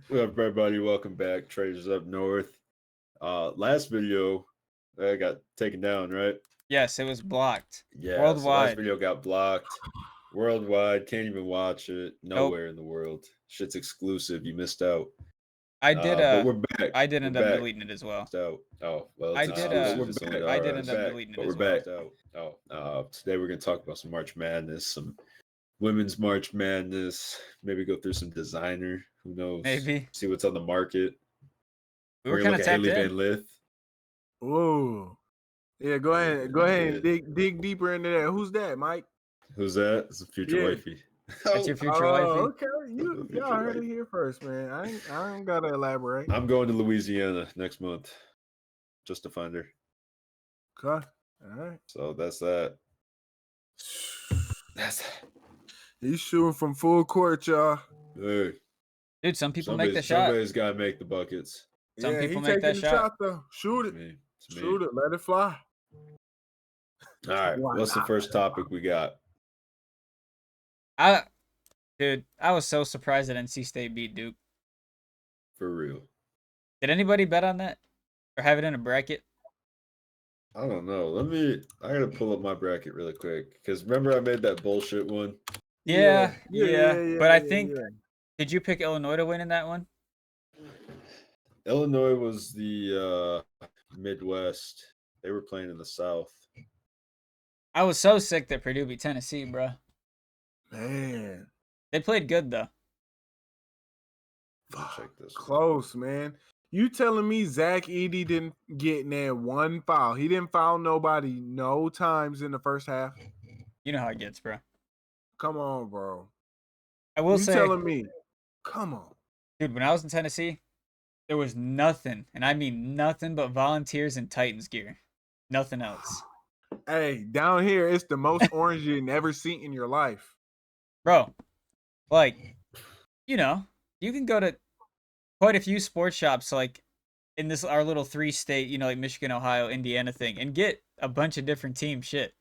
What up, everybody? Welcome back. Traders Up North. Last video got taken down, right? Yes, it was blocked. Yeah, so last Worldwide. video got blocked worldwide. Can't even watch it. Nope. Nowhere in the world. Shit's exclusive. You missed out. I did But we're back. I did We're end up back. deleting it as well. Out. Oh, well, I it's did exclusive. It's only to I our did end up back, deleting it but as we're well. back. Today we're gonna talk about some March Madness, some women's March Madness. Maybe go through some designer. Who knows? Maybe. See what's on the market. We were We're gonna kind of look at tapped Haley in. Van Lith. Whoa. Yeah, go ahead. Go ahead and dig deeper into that. Who's that, Mike? Who's that? It's a future Yeah. wifey. That's your future wifey. Okay. Y'all heard it here first, man. I ain't gotta elaborate. I'm going to Louisiana next month just to find her. Okay. All right. So that's that. That's that. He's shooting from full court, y'all. Hey, Dude, some people make the shot. Somebody's got to make the buckets. Some people he make taking that the shot. though. Shoot it. It's me. Shoot it. Let it fly. All right. What's the first topic we got? Dude, I was so surprised that NC State beat Duke. For real. Did anybody bet on that? Or have it in a bracket? I don't know. I gotta pull up my bracket really quick. Because remember I made that bullshit one? Yeah. But I think, did you pick Illinois to win in that one? Illinois was the Midwest. They were playing in the South. I was so sick that Purdue beat Tennessee, bro. Man. They played good, though. Check this. Close, man. You telling me Zach Edey didn't get in there one foul? He didn't foul nobody no times in the first half? You know how it gets, bro. Come on, bro. I will say. You telling me? Come on. Dude, when I was in Tennessee, there was nothing, and I mean nothing but volunteers in Titans gear. Nothing else. Hey, down here, it's the most orange you never seen in your life. Bro, like, you can go to quite a few sports shops, like, in our little 3-state, like Michigan, Ohio, Indiana thing, and get a bunch of different team shit.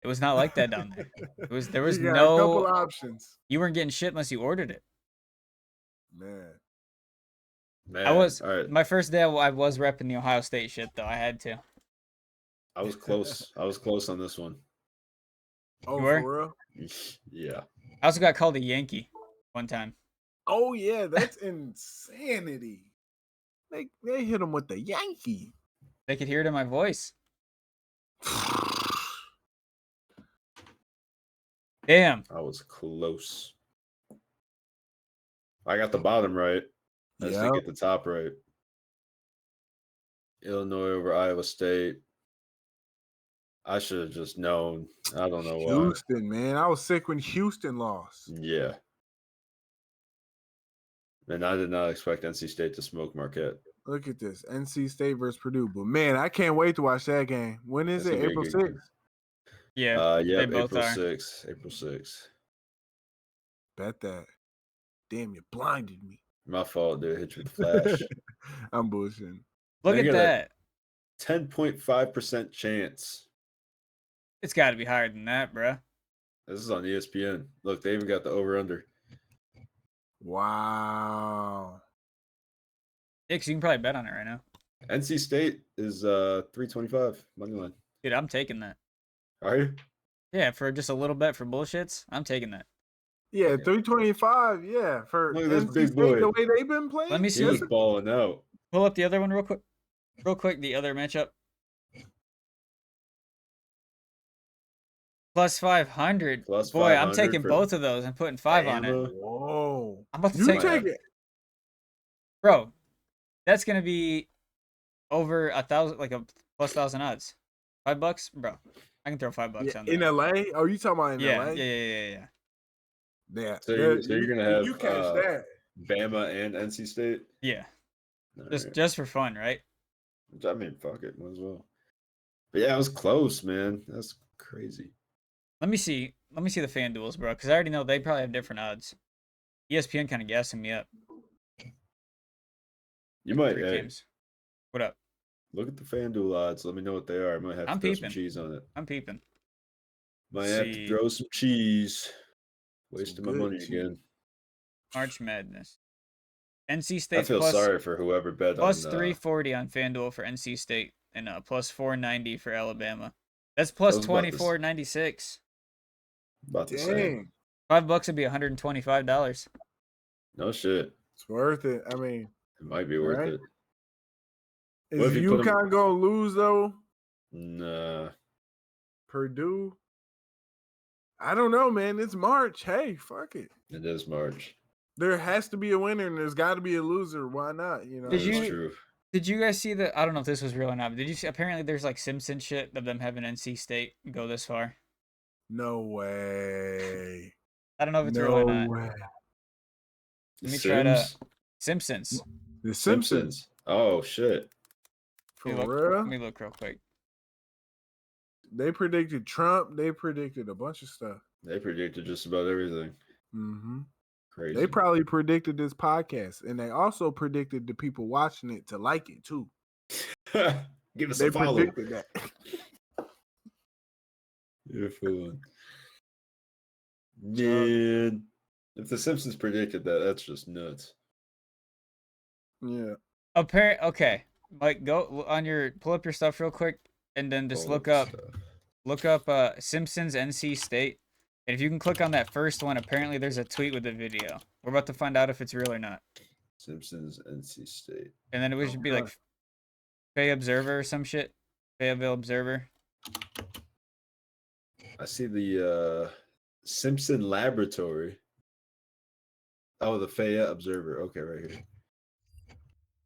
It was not like that down there. There was you got no a couple options. You weren't getting shit unless you ordered it. Man. My first day I was repping the Ohio State shit though. I had to. I was close. I was close on this one. Oh, you were? For real? Yeah. I also got called a Yankee one time. Oh yeah, that's insanity. They hit him with the Yankee. They could hear it in my voice. Damn. I was close. I got the bottom right. I just didn't get the top right. Illinois over Iowa State. I should have just known. I don't know why. Houston, man. I was sick when Houston lost. Yeah. And I did not expect NC State to smoke Marquette. Look at this. NC State versus Purdue. But, man, I can't wait to watch that game. When is it? April 6th? Yeah. Yeah, April 6th. April 6th. Bet that. Damn, you blinded me. My fault, dude. Hit you with the flash. I'm bullshitting. Look at that. 10.5% chance. It's got to be higher than that, bro. This is on ESPN. Look, they even got the over-under. Wow. Yeah, because you can probably bet on it right now. NC State is 325 money line. Dude, I'm taking that. Are you? Yeah, for just a little bet for bullshits, I'm taking that. Yeah, 325. Yeah, for NC State, the way they've been playing. Let me see. He was balling out. Pull up the other one real quick. The other matchup. Plus 500. Boy, I'm taking both of those and putting 5 on it. Whoa. I'm about to take it. Bro, that's going to be over 1,000, like a plus 1,000 odds. $5, bro. I can throw $5 on that. In LA? Oh, you talking about in LA? Yeah. Yeah. So you're going to have you catch that. Bama and NC State? Yeah. Just for fun, right? I mean, fuck it. Might as well. But yeah, it was close, man. That's crazy. Let me see the FanDuels, bro, because I already know they probably have different odds. ESPN kind of gassing me up. You might. Games. What up? Look at the FanDuel odds. Let me know what they are. I might have to throw some cheese on it. I'm peeping. Might have to throw some cheese. Wasting my money again. March Madness. NC I State feel plus sorry for whoever bet plus on 340 on FanDuel for NC State and plus 490 for Alabama. That's plus I was about to 24.96. about to say. Dang, $5 would be $125. No shit. it's worth it. I mean, It might be worth Right. it. is What if you put 'em- UConn gonna lose though? Nah. Purdue. I don't know, man. It's March. Hey, fuck it. It is March. There has to be a winner and there's got to be a loser. Why not? You know. Did That you- is true. Did you guys see the? I don't know if this was real or not, but did you see? Apparently, there's like Simpson shit of them having NC State go this far. No way. I don't know if it's real No or not. way. Let me try to- Sims? Simpsons. The Simpsons. Simpsons. Oh shit. For Let me look- real? Let me look real quick. They predicted Trump. They predicted a bunch of stuff. They predicted just about everything. Hmm Crazy. They probably predicted this podcast, and they also predicted the people watching it to like it too. Give us They a follow. predicted that. You're fooling. Man. If the Simpsons predicted that, that's just nuts. Yeah. Okay, Mike, go on your pull up your stuff real quick, and then just All look that up stuff. Simpsons NC State, and if you can click on that first one, apparently there's a tweet with the video. We're about to find out if it's real or not, Simpsons NC State. and then it should be Okay. like Fay Observer or some shit. Fayetteville Observer. I see the Simpson Laboratory. Oh, the Fayette Observer. Okay, right here.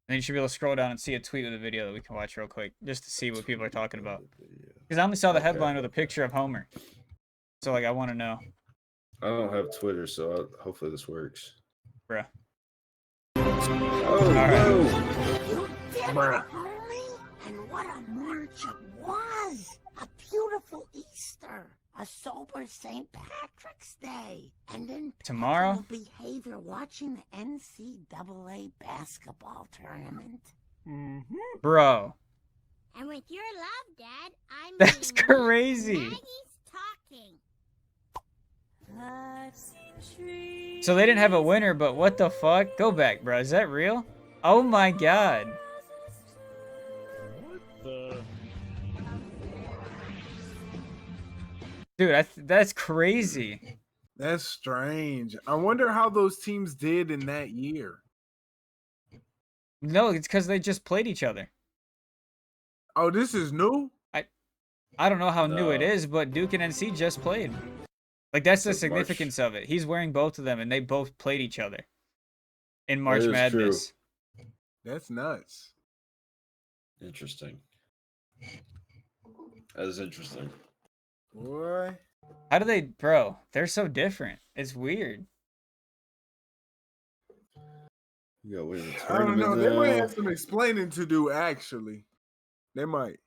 And you should be able to scroll down and see a tweet with a video that we can watch real quick, just to see what people are talking about. Because I only saw the Okay. headline with a picture of Homer, so like I want to know, I don't have Twitter, so hopefully this works. bruh. Oh, right. no. You did it, homie! And what a March it was! A beautiful Easter! A sober St. Patrick's Day! And Tomorrow? impeccable behavior watching the NCAA basketball tournament. Mm-hmm. Bro, And with your love, Dad, I'm that's being crazy. Maggie's talking. So they didn't have a winner, but what the fuck? Go back, bro. Is that real? Oh my god. Dude, that's crazy. That's strange. I wonder how those teams did in that year. No, it's because they just played each other. Oh, this is new? I don't know how new it No. is, but Duke and NC just played. Like, that's the It's like March. significance of it. He's wearing both of them, and they both played each other in March is true. Madness. That's nuts. Interesting. That is interesting. Boy. How do they, bro? They're so different. It's weird. You got winning the I don't know. tournament They might now. have some explaining to do, actually. They might.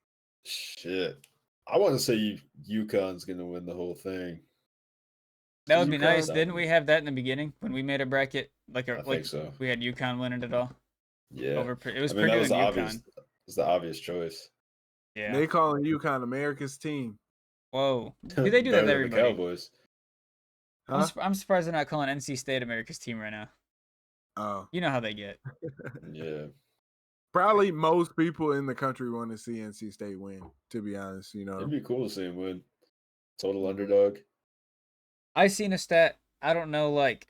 Shit. I want to say UConn's going to win the whole thing. That would be UConn nice. down. Didn't we have that in the beginning when we made a bracket? Like, I think so. we had UConn winning it all. Yeah. It was I mean, that Purdue was and the UConn. obvious. It's the obvious choice. Yeah. They calling UConn America's team. Whoa. Do they do that Better to than the everybody? Cowboys. Huh? I'm surprised they're not calling NC State America's team right now. Oh. You know how they get. Yeah. Probably most people in the country want to see NC State win, to be honest, you know. It'd be cool to see him win. Total underdog. I seen a stat. I don't know, like,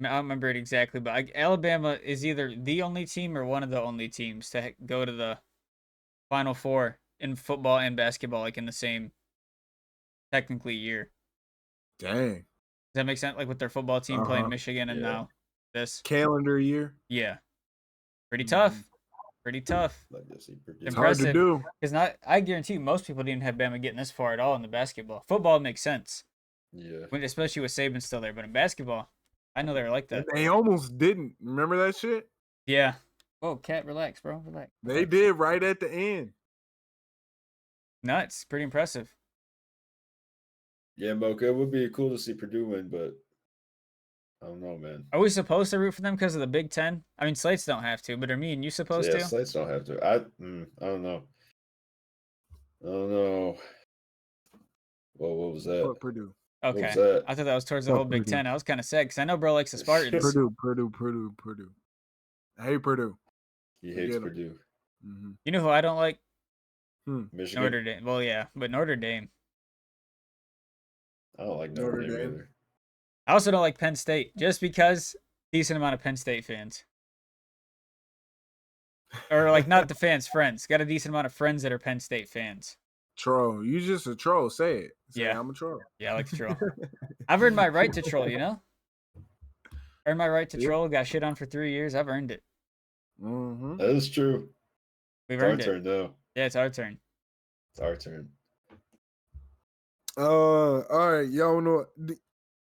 I don't remember it exactly, but Alabama is either the only team or one of the only teams to go to the Final Four in football and basketball, like in the same technically year. Dang. Does that make sense? Like with their football team playing Uh-huh. Michigan and Yeah. now this. Calendar year. Yeah. Pretty tough. Pretty tough. Like this, he predicted. It's hard to Impressive. do. Because I guarantee you most people didn't have Bama getting this far at all in the basketball. Football makes sense, Yeah. especially with Saban still there. But in basketball, I know they were like that. And they almost didn't. Remember that shit? Yeah. Whoa, cat, relax, bro. Relax. They did right at the end. Nuts. Pretty impressive. Yeah, Mocha, it would be cool to see Purdue win, but I don't know, man. Are we supposed to root for them because of the Big Ten? I mean, slates don't have to, but are me and you supposed Yeah, to? Slates don't have to. I don't know. I don't know. Whoa, what was that? Fuck Purdue. What Okay. was that? I thought that was towards the Fuck whole Big Purdue. Ten. I was kind of sad because I know bro likes the Spartans. Purdue. I hate Purdue. He Forget hates 'em. Purdue. Mm-hmm. You know who I don't like? Michigan. Notre Dame. Well, yeah, but Notre Dame. I don't like Notre Notre Dame Dame. either. I also don't like Penn State, just because decent amount of Penn State fans. Or like not the fans, friends. Got a decent amount of friends that are Penn State fans. Troll. You just a troll. Say it. Say Yeah. I'm a troll. Yeah, I like to troll. I've earned my right to troll, you know? Earned my right to Yep. troll, got shit on for 3 years. I've earned it. Mm-hmm. That is true. We've It's our earned it. turn, though. Yeah, it's our turn. It's our turn. All right, y'all know.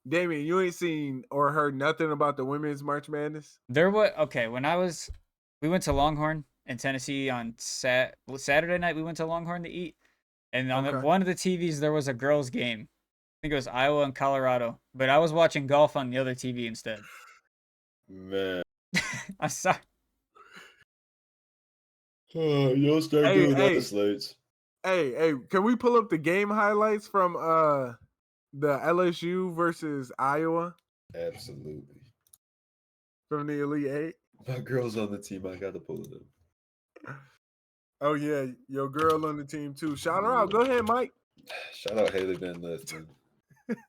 Damien, you ain't seen or heard nothing about the women's March Madness? Okay, we went to Longhorn in Tennessee on Saturday night. We went to Longhorn to eat. And on Okay. one of the TVs, there was a girls' game. I think it was Iowa and Colorado. But I was watching golf on the other TV instead. Man. I'm sorry. Oh, you'll start Hey, doing hey. that, slates. Hey, can we pull up the game highlights from the LSU versus Iowa Absolutely. from the Elite Eight? My girl's on the team. I got to pull it up. Oh yeah, your girl on the team too. Shout her out. Go ahead, Mike. Shout out Haley Van Lith, man.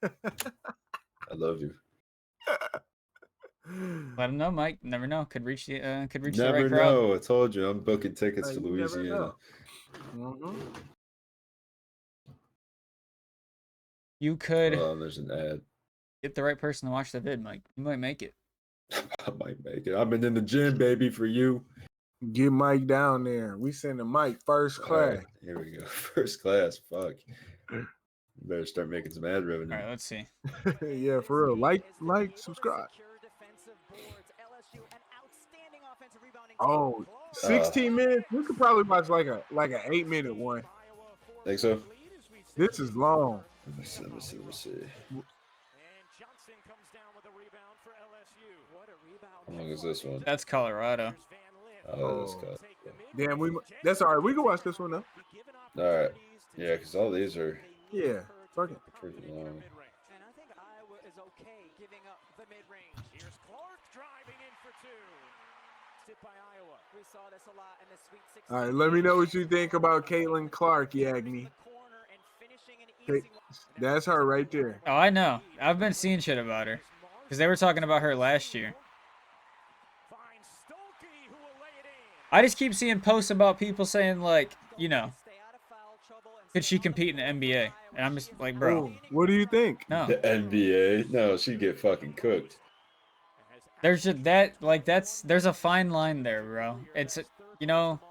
I love you. Let him know, Mike. Never know. Could reach the right Never crowd. know. I told you. I'm booking tickets to You never Louisiana. know. Mhm. You could Oh, there's an ad. get the right person to watch the vid, Mike. You might make it. I might make it. I've been in the gym, baby, for you. Get Mike down there. We sending Mike first All class. right, here we go. First class. Fuck. You better start making some ad revenue. All right, let's see. Yeah, for real. Like, subscribe. Oh, 16 minutes. We could probably watch like an 8-minute one. Think so? This is long. Let me see. How long is this one? That's Colorado. Oh, that's cut. Damn, that's all right. We can watch this one though. All right. Yeah, because all these are Yeah, fuck it. pretty long. And I think Iowa is okay giving up the mid-range. Here's Clark driving in for two. Tip by Iowa. We saw this a lot in the Sweet 16. All right, let me know what you think about Caitlin Clark, Yagni. That's her right there. Oh, I know. I've been seeing shit about her. Because they were talking about her last year. I just keep seeing posts about people saying, like, you know, could she compete in the NBA? And I'm just like, bro, Ooh, what do you think? no. The NBA? No, she'd get fucking cooked. There's just there's a fine line there, bro. It's, you know,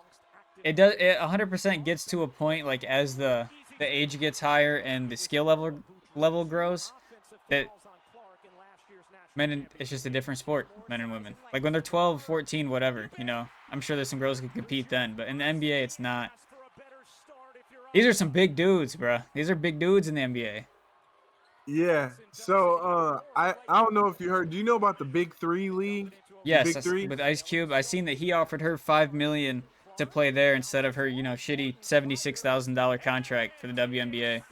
it 100% gets to a point, like, as the age gets higher and the skill level grows, that it's just a different sport, men and women. Like when they're 12, 14, whatever, you know, I'm sure there's some girls who can compete then, but in the NBA, it's not. These are some big dudes, bro. These are big dudes in the NBA. Yeah. So I don't know if you heard. Do you know about the Big Three League? Yes, Big Three? with Ice Cube, I seen that he offered her $5 million to play there instead of her, you know, shitty $76,000 contract for the WNBA.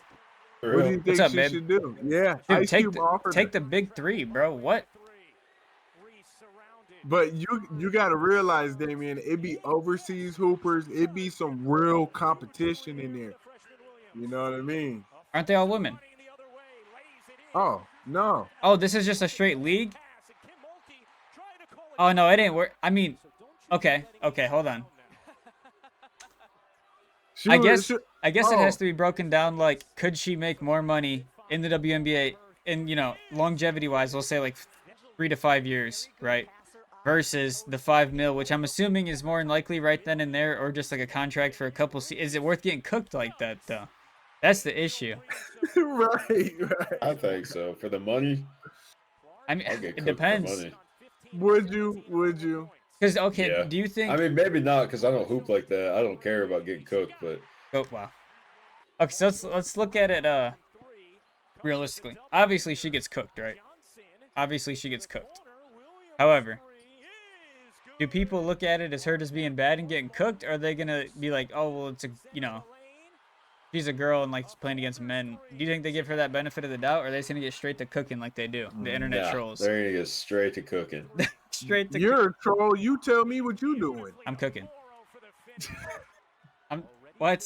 What do you think up, she babe? should do? Yeah, Dude, Ice Cube offered take her. the big three, bro. What? But you got to realize, Damien, it be overseas hoopers. It be some real competition in there. You know what I mean? Aren't they all women? Oh, no. Oh, this is just a straight league? Oh, no, it ain't work. I mean, okay, hold on. I guess it has to be broken down, like, could she make more money in the WNBA in, you know, longevity-wise, we'll say, like, 3 to 5 years, right? Versus the $5 million, which I'm assuming is more than likely right then and there, or just like a contract for a couple is it worth getting cooked like that, though? That's the issue. right. I think so. For the money, I mean, I'll get it cooked depends. for money. Would you? Because, okay, Yeah. do you think... I mean, maybe not, because I don't hoop like that. I don't care about getting cooked, but... Oh, wow. Okay, so let's look at it realistically. Obviously, she gets cooked, right? Obviously, she gets cooked. However, do people look at it as her just being bad and getting cooked? Or are they going to be like, oh, well, it's a, you know, she's a girl and, like, playing against men. Do you think they give her that benefit of the doubt? Or are they just going to get straight to cooking like they do? The internet trolls. They're going to get straight to cooking. Straight to. You're a troll. You tell me what you doing. I'm cooking. I'm what?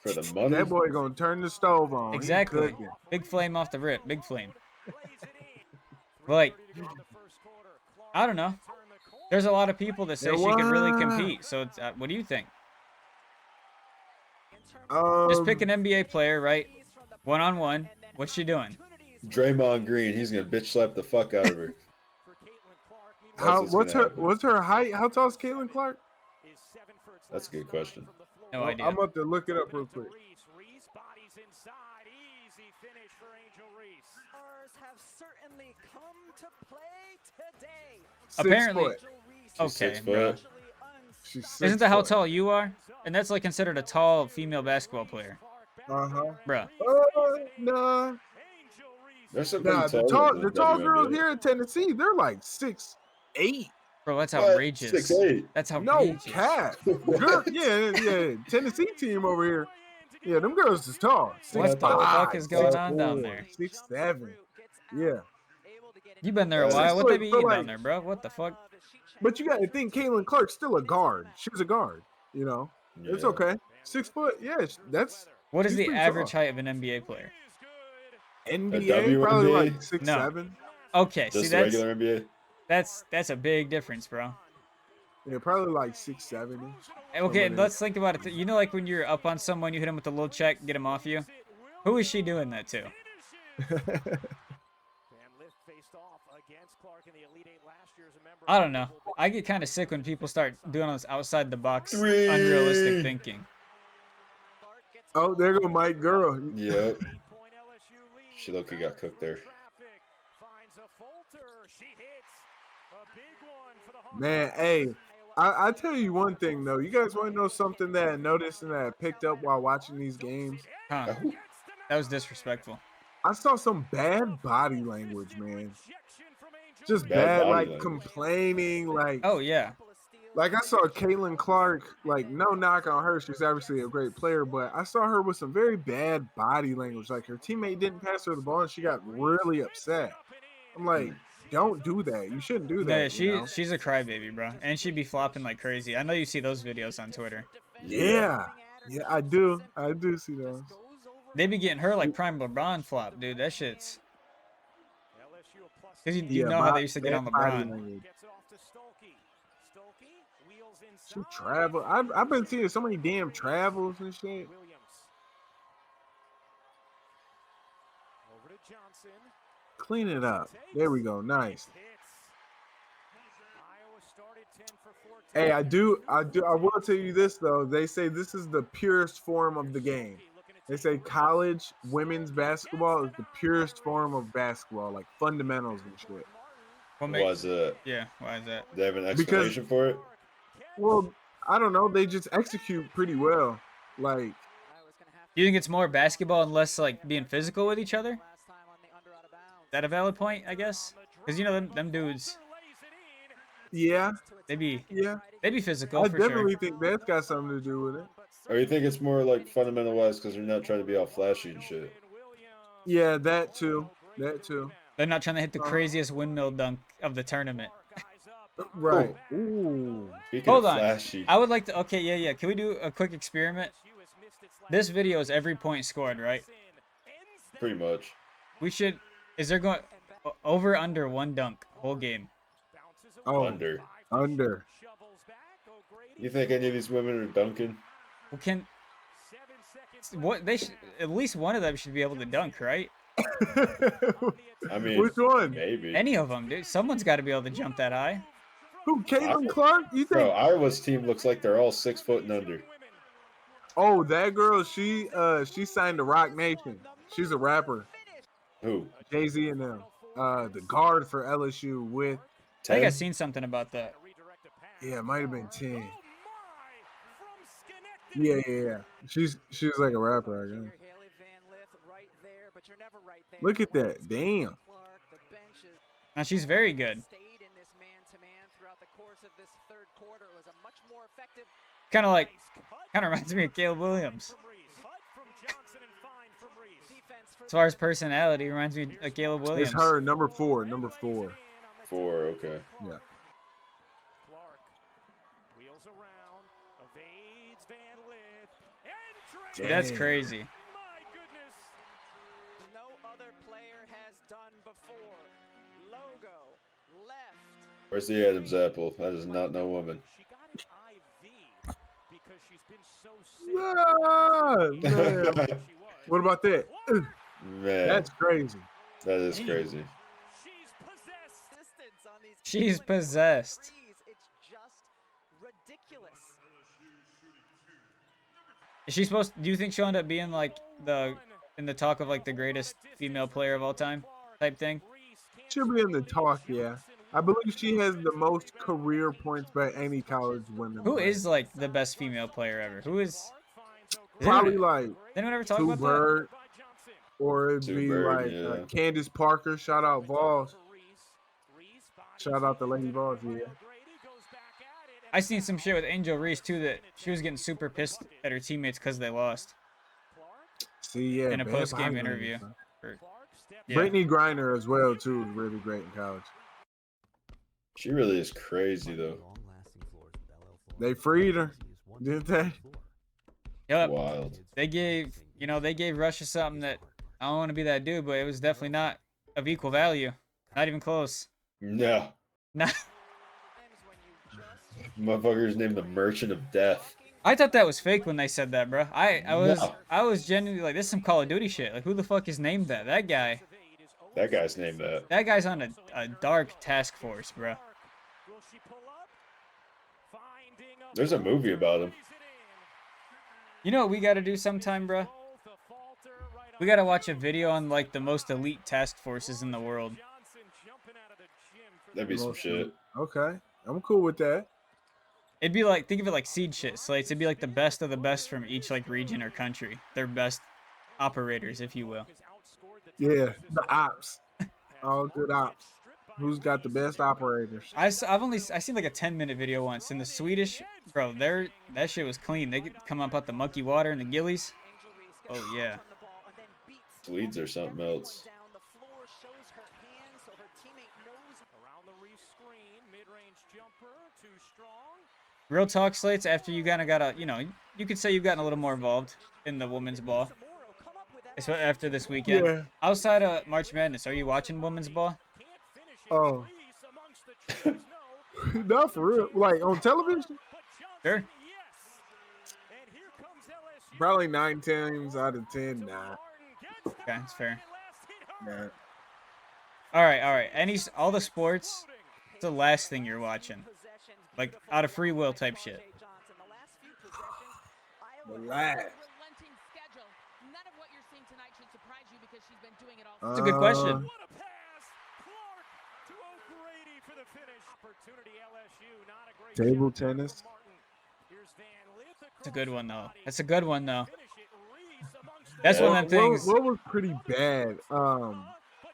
For the money. That boy gonna turn the stove on. He Exactly. cooking. Big flame off the rip. Big flame. Like, I don't know. There's a lot of people that say she can really compete. So, it's, what do you think? Just pick an NBA player, right? 1-on-1. What's she doing? Draymond Green, he's gonna bitch slap the fuck out of her. What's her height? How tall is Caitlin Clark? That's a good question. No idea. I'm about to look it up real quick. Apparently. 6 foot. Okay, 6 bro. foot. She's 6 Isn't that how foot. tall you are? And that's like considered a tall female basketball player, Uh-huh. bruh. Nah. There's some Nah, pretty the tall girls WNBA. here in Tennessee, they're like 6'8". Bro, that's What? outrageous. 6'8". That's No outrageous. cap. Girl, yeah. Tennessee team over here. Yeah, them girls is tall. What the 6'5", fuck is going on down 6'4", there? 6'7". Yeah. You been there a Six while. What they be foot, eating like- down there, bro? What the fuck? But you got to think Caitlin Clark's still a guard. She's a guard, you know. It's Yeah. okay. 6 foot. Yeah, that's What is she's the pretty average tall. height of an NBA player? NBA, probably WNBA? like 6'7". No. Okay, see Just the that's regular NBA. that's a big difference, bro. Yeah, probably like 6'7". Okay, Somebody- let's think about it. You know, like when you're up on someone, you hit him with a little check, get him off you. Who is she doing that to? I don't know. I get kind of sick when people start doing all this outside the box, Three. unrealistic thinking. Oh, there go Mike Girl. Yep. She low-key got cooked there. Man, hey, I tell you one thing though. You guys want to know something that I noticed and that I picked up while watching these games? Huh? That was disrespectful. I saw some bad body language, man. Just Bad bad, body like language. complaining, like Oh yeah. I saw Caitlin Clark, like no knock on her, she's obviously a great player, but I saw her with some very bad body language. Like her teammate didn't pass her the ball and she got really upset. I'm like, don't do that. You shouldn't do that. Yeah, she's a crybaby, bro, and she'd be flopping like crazy. I know you see those videos on Twitter. Yeah, I do see those. They be getting her like prime LeBron flop, dude. That shit's because you know how they used to get on bad body LeBron. language. She travel. I've been seeing so many damn travels and shit. Clean it up. There we go. Nice. Hey, I will tell you this though. They say this is the purest form of the game. They say college women's basketball is the purest form of basketball, like fundamentals and shit. Why is it? Yeah, why is that? They have an explanation for it? Well, I don't know. They just execute pretty well. Like, Do you think it's more basketball and less like being physical with each other? Is that a valid point, I guess? Because you know them dudes, yeah, they be physical I for definitely sure. think that's got something to do with it. Or you think it's more like fundamental wise because they're not trying to be all flashy and shit? Yeah, that too. That too. They're not trying to hit the craziest windmill dunk of the tournament. Right. Ooh. Speaking Hold of on. flashy, I would like to. Okay, yeah. Can we do a quick experiment? This video is every point scored, right? pretty much. We should. Is there going over under one dunk whole game? Oh, Under. under. You think any of these women are dunking? Well, what they should, at least one of them should be able to dunk, right? I mean, Which one? maybe. Any of them, dude. Someone's got to be able to jump that high. Who? Caitlin Clark? You Bro, think? Iowa's team looks like they're all 6 foot and under. Oh, that girl. She signed to Rock Nation. She's a rapper. Who? Jay-Z and them. The guard for LSU with. I think I 10? seen something about that. Yeah, it might have been 10. Yeah. She's like a rapper, I guess. Look at that. Damn. Now she's very good. Kind of reminds me of Caleb Williams. As far as personality, reminds me of Caleb Williams. It's her, number 4. Number 4. 4, okay. Yeah. Clark wheels around, evades Van Lith, Dude, that's Damn. crazy. My goodness. No other player has done before. Logo, left. Where's the Adam's apple? That is not no woman. She got an IV because she's been so sick. Yeah, man. What about that? Man, That's crazy. that is crazy. She's possessed. Distance on these She's quick possessed. threes. It's just ridiculous. Is she supposed? Do you think she'll end up being like in the talk of like the greatest female player of all time type thing? She'll be in the talk, yeah. I believe she has the most career points by any college women. Who player. is like the best female player ever? Who is? Probably like Did anyone ever talk Sue about that? Bird, or it'd Sue be Bird, like yeah. Candace Parker. Shout out Voss. Shout out to Lady Voss, yeah. I seen some shit with Angel Reese too that she was getting super pissed at her teammates because they lost See, yeah. in a bad post-game body interview. language, Or- huh? yeah. Brittany Griner as well too is really great in college. She really is crazy though. They freed her, didn't they? Yep. Wild. They gave Russia something that I don't want to be that dude, but it was definitely not of equal value. Not even close. No. Not. Motherfucker's named the Merchant of Death. I thought that was fake when they said that, bro. No. I was genuinely like, this is some Call of Duty shit. Like, who the fuck is named that? That guy. That guy's named that. That guy's on a dark task force, bro. There's a movie about him. You know what we got to do sometime, bro? We got to watch a video on like the most elite task forces in the world. That'd be some shit. Okay, I'm cool with that. It'd be like, think of it like seed shit slates. It'd be like the best of the best from each like region or country. Their best operators, if you will. Yeah, the ops, all good ops. Who's got the best operators? I seen like a 10-minute video once, and the Swedish, bro, that shit was clean. They could come up out the mucky water and the gillies. Oh yeah. Swedes or something else. Real talk, slates. After you kind of got a, you could say you've gotten a little more involved in the women's ball. After this weekend, Yeah. outside of March Madness, are you watching women's ball? Oh, not for real. Like on television? Sure. Probably 9 times out of 10. Nah. Okay, that's fair. Nah. All right. All the sports. It's the last thing you're watching, like out of free will type shit. Relax. It's a good question. Table tennis. It's a good one though. That's a good one though. That's one of them things. What was pretty bad?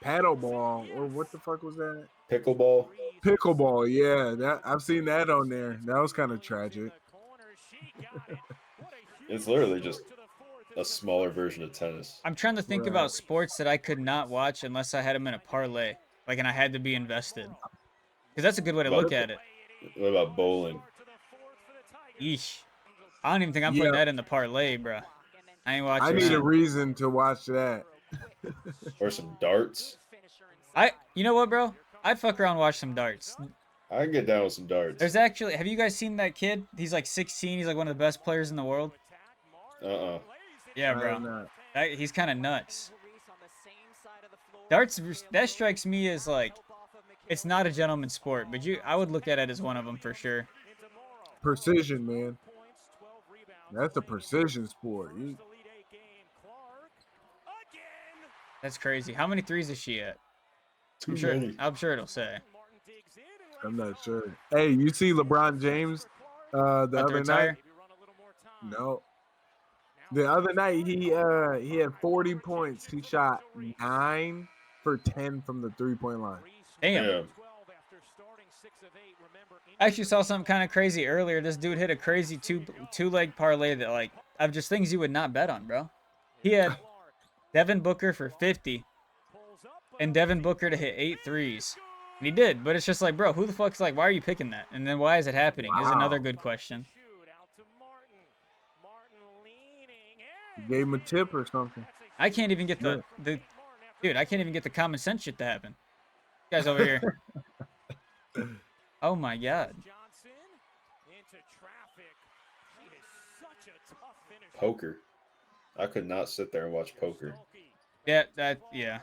Paddleball, or what the fuck was that? Pickleball. Pickleball, yeah. I've seen that on there. That was kind of tragic. It's literally just a smaller version of tennis. I'm trying to think Right. about sports that I could not watch unless I had them in a parlay, like, and I had to be invested. Because that's a good way to look at it. What about bowling? Yeesh. I don't even think I'm putting Yeah. that in the parlay, bro. I ain't watching I need that. a reason to watch that. Or some darts? You know what, bro? I'd fuck around and watch some darts. I can get down with some darts. There's actually, have you guys seen that kid? He's like 16. He's like one of the best players in the world. Yeah, I don't bro. know. He's kind of nuts. Darts, that strikes me as like, it's not a gentleman's sport, but I would look at it as one of them for sure. Precision, man. That's a precision sport. That's crazy. How many threes is she at? Too I'm sure. many. I'm sure it'll say. I'm not sure. Hey, you see LeBron James the About to other retire? night? No. The other night he had 40 points. He shot 9 for 10 from the 3-point line. Damn. Yeah. I actually saw something kind of crazy earlier. This dude hit a crazy two-leg parlay that, like, of just things you would not bet on, bro. He had Devin Booker for 50 and Devin Booker to hit 8 threes. And he did, but it's just like, bro, who the fuck's like, why are you picking that? And then why is it happening is another Wow. good question. Gave him a tip or something. I can't even get the dude, I can't even get the common sense shit to happen. Guys over here. Oh my god. Poker. I could not sit there and watch poker. Yeah, yeah.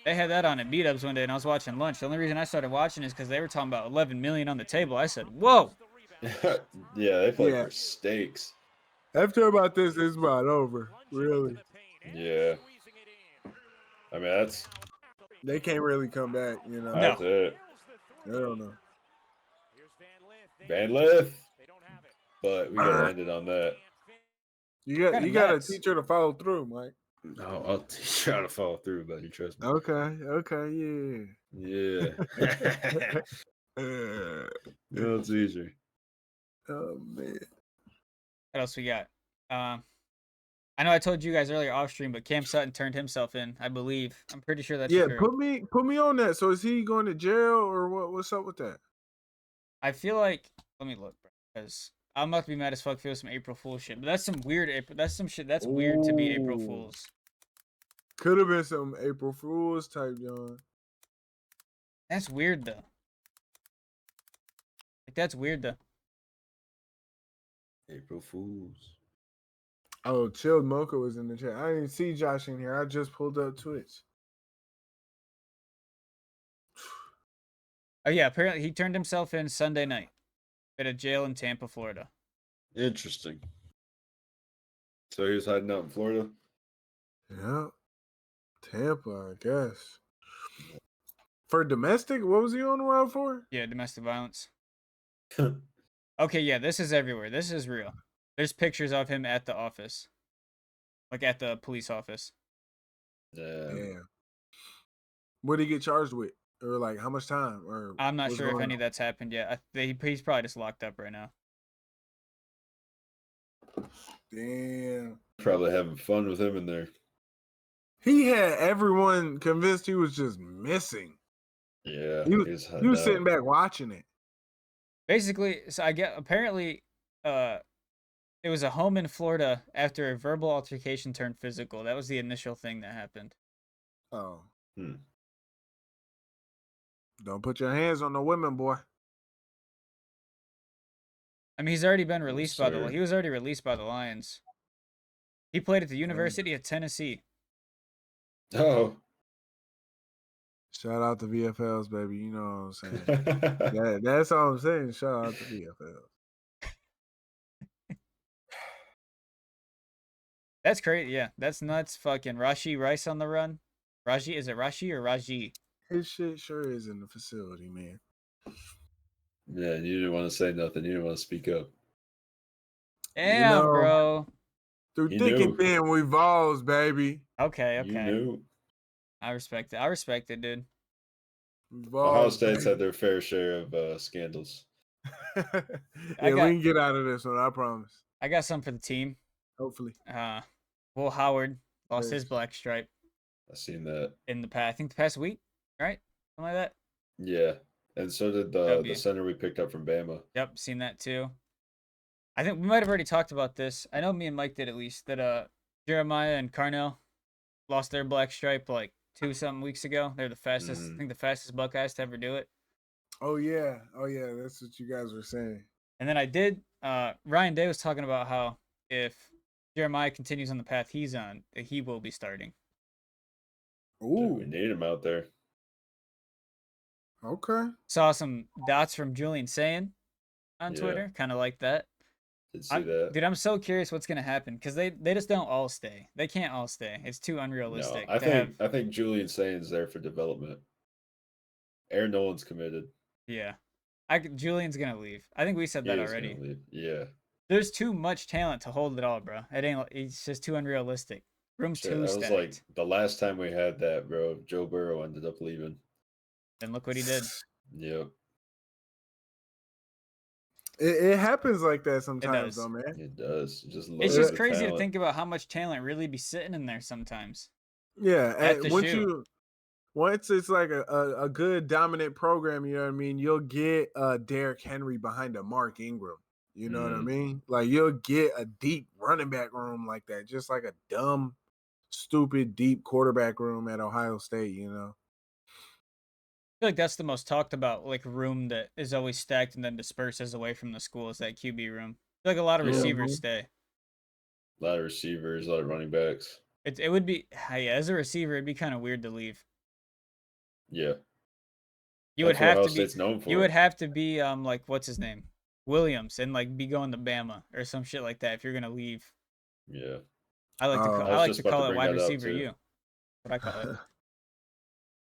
They had that on at beat-ups one day, and I was watching lunch. The only reason I started watching is because they were talking about 11 million on the table. I said, "Whoa!" Yeah, they play Yeah. for stakes. After about this, it's about over. Really, Yeah. I mean, that's they can't really come back. You know, No. that's it. I don't know. Van Lith. But we gotta end it on that. You Kinda got to nuts. teach her to follow through, Mike. No, I'll teach you how to follow through, buddy. Trust me. Okay, Yeah. yeah. It's easier. Oh man. What else we got? I know I told you guys earlier off stream, but Cam Sutton turned himself in. I believe. I'm pretty sure that's Yeah, true. put me on that. So is he going to jail or what? What's up with that? I feel like let me look, because I'm about to be mad as fuck if it was some April Fool's shit. But that's some weird April. That's some shit. That's weird to be April Ooh. Fool's. Could have been some April Fool's type, John. That's weird though. Like that's weird though. April Fools. Oh, Chilled Mocha was in the chat. I didn't see Josh in here. I just pulled up Twitch. Oh yeah, apparently he turned himself in Sunday night at a jail in Tampa, Florida. Interesting. So he was hiding out in Florida? Yeah. Tampa, I guess. For domestic, what was he on the road for? Yeah, domestic violence. Okay, yeah, this is everywhere. This is real. There's pictures of him at the office. Like at the police office. Yeah. What did he get charged with? Or like how much time? Or I'm not what's sure if going any of that's happened yet. He's probably just locked up right now. on? Damn. Probably having fun with him in there. He had everyone convinced he was just missing. Yeah. He was sitting back watching it. Basically, so I get apparently it was a home in Florida after a verbal altercation turned physical. That was the initial thing that happened. Oh. Hmm. Don't put your hands on the women, boy. I mean, he's already been released by sir. he was already released by the Lions. He played at the University of Tennessee. Oh. Shout out to VFLs, baby. You know what I'm saying? That's all I'm saying. Shout out to VFLs. That's crazy. Yeah, that's nuts. Fucking Rashi Rice on the run. Raji, is it Rashi or Raji? His shit sure is in the facility, man. Yeah, you didn't want to say nothing. You didn't want to speak up. Damn, bro. Through He thick knew. and thin, we Vols, baby. Okay. You knew. I respect it, dude. Ohio State's had their fair share of scandals. We can get out of this one, I promise. I got some for the team. Hopefully. Will Howard lost his black stripe. I seen that In the past, I think the past week, right? Something like that. Yeah, and so did the center we picked up from Bama. Yep, seen that too. I think we might have already talked about this. I know me and Mike did at least, that Jeremiah and Carnell lost their black stripe like 2-something weeks ago. They're the fastest, I think the fastest Buckeyes to ever do it. Oh yeah, that's what you guys were saying. And then I did, Ryan Day was talking about how if Jeremiah continues on the path he's on, that he will be starting. Ooh. We need him out there. Okay. Saw some dots from Julian saying on Twitter, kind of like that. Did see that. Dude, I'm so curious what's gonna happen because they just don't all stay. They can't all stay. It's too unrealistic. No, I think Julian Sain's there for development. Aaron Nolan's committed. Yeah, Julian's gonna leave. I think we said that already. Yeah. There's too much talent to hold it all, bro. It's just too unrealistic. Room's too stacked. That was like the last time we had that, bro. Joe Burrow ended up leaving. And look what he did. Yep. It happens like that sometimes, does. though, man. It does. It just It's lowers just the crazy to talent. think about how much talent really be sitting in there sometimes. Yeah, At and the once shoe. it's like a good dominant program, you know what I mean? You'll get Derrick Henry behind a Mark Ingram. You know what I mean? Like you'll get a deep running back room like that, just like a dumb, stupid, deep quarterback room at Ohio State, you know. I feel like that's the most talked about like room that is always stacked and then disperses away from the school is that QB room. I feel like a lot of Yeah. receivers stay. A lot of receivers, a lot of running backs. It would be as a receiver, it'd be kind of weird to leave. Yeah. You would That's what have Ohio to be State's known for. you would have to be like what's his name? Williams and like be going to Bama or some shit like that if you're gonna leave. Yeah. I like to call, I I was like just to about to call it bring wide that up, receiver too. you. What I call it.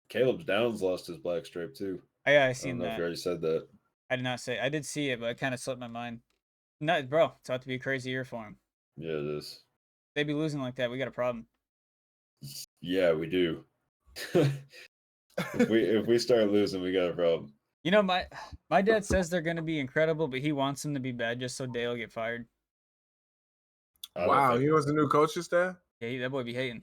Caleb Downs lost his black stripe too. I I don't seen know if you that. already said that. I did not say. I did see it, but it kind of slipped my mind. No, bro, it's about to be a crazy year for him. Yeah, it is. They be losing like that. We got a problem. Yeah, we do. if we start losing, we got a problem. You know, my dad says they're gonna be incredible, but he wants them to be bad just so Dale get fired. Wow, he was the new coaching staff? Yeah, that boy be hating.